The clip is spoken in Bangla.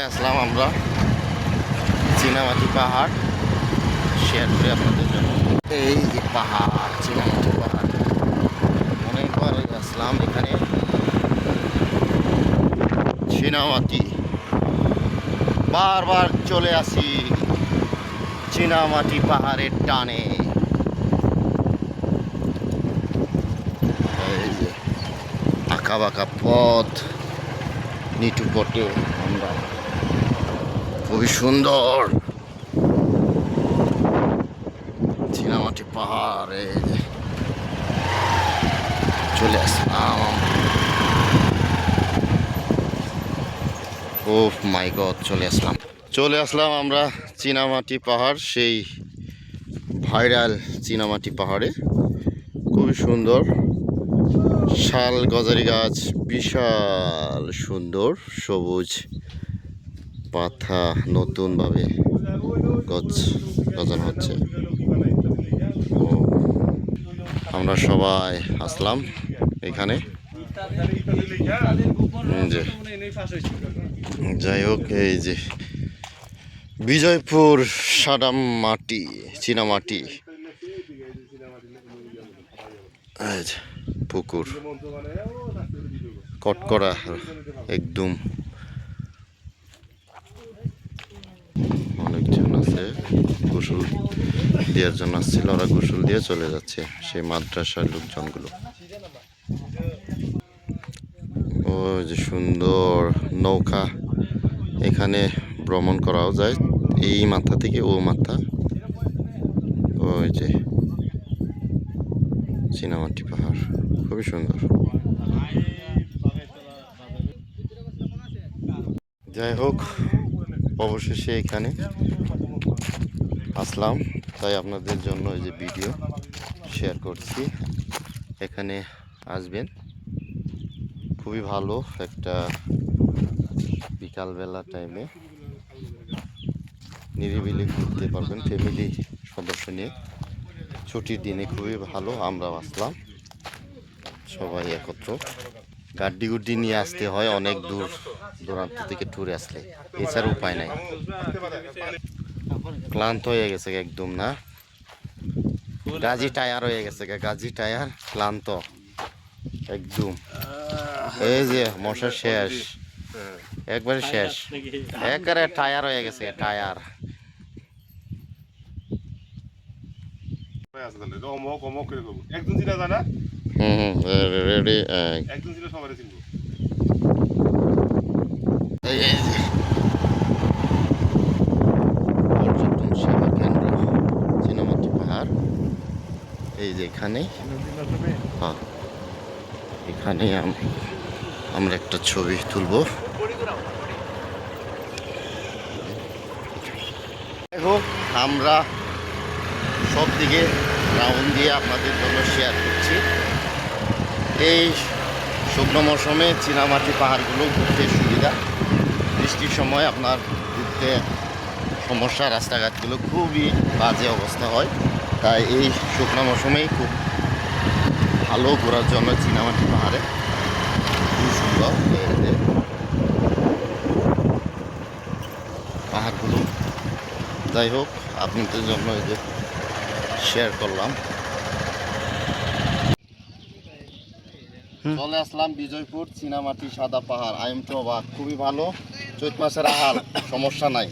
আসলাম আমরা চীনামাটি পাহাড় শেয়ার করে আপনাদের জন্য। এই যে পাহাড়, চীনামাটি পাহাড়, অনেকবার আসলাম এখানে। চীনামাটি বারবার চলে আসি চীনামাটি পাহাড়ের টানে। এই যে আঁকা বাঁকা পথ, নিটু পটে আমরা, খুবই সুন্দর চীনামাটি পাহাড়ে চলে আসলাম। ও মাই গড, চলে আসলাম আমরা চীনামাটি পাহাড়, সেই ভাইরাল চীনামাটি পাহাড়ে। খুবই সুন্দর, শাল গজারি গাছ, বিশাল সুন্দর সবুজ পাতা, নতুনভাবে গজানো হচ্ছে। ও আমরা সবাই আসলাম এখানে। যাই হোক, এই যে বিজয়পুর সাদাম মাটি, চীনামাটি, পুকুর কটকরা একদম। অনেকজন আছে গোসল দেওয়ার জন্য আসছিল, ওরা গোসল দিয়ে চলে যাচ্ছে, সেই মাদ্রাসার লোকজনগুলো। ও যে সুন্দর নৌকা, এখানে ভ্রমণ করাও যায় এই মাথা থেকে ও মাথা। ওই যে চীনামাটি পাহাড়, খুবই সুন্দর। যাই হোক, অবশেষে এখানে আসলাম, তাই আপনাদের জন্য এই যে ভিডিও শেয়ার করছি। এখানে আসবেন, খুবই ভালো একটা বিকালবেলা টাইমে নিরিবিলি ঘুরতে পারবেন ফ্যামিলি সদস্য নিয়ে। ছুটির দিনে খুবই ভালো। আমরা আসলাম সবাই একত্র, গাড্ডি গুড্ডি নিয়ে আসতে হয় অনেক দূর দূরান্ত থেকে ট্যুরে আসলে, এছাড়া উপায় নাই। ক্লান্ত হয়ে গেছে একদম, না গাজি টায়ার হয়ে গেছে, গাজি টায়ার, ক্লান্ত একদম। এই যে মশা শেষ, একবারে শেষ, একবারে টায়ার হয়ে গেছে, টায়ার। রেডি, পর্যটন সেবা কেন্দ্র চীনামাটি পাহাড়। এই যে এখানে, হ্যাঁ এখানে আমরা একটা ছবি তুলবো। দেখো, আমরা সব দিকে রাউন্ড দিয়ে আপনাদের জন্য শেয়ার করছি। এই শুকনো মৌসুমে চীনামাটি পাহাড়গুলো ঘুরতে সুবিধা, বৃষ্টির সময় আপনার ঘুরতে সমস্যা, রাস্তাঘাটগুলো খুবই বাজে অবস্থা হয়। তাই এই শুকনো মৌসুমেই খুব ভালো ঘোরার জন্য চীনামাটি পাহাড়ে খুব সুন্দর পাহাড়গুলো। যাই হোক, আপনাদের জন্য এই যে শেয়ার করলাম। চলে আসলাম বিজয়পুর চীনামাটি সাদা পাহাড়। আই এম তো অবাক, খুবই ভালো, চৈত মাসের আহাল, সমস্যা নাই।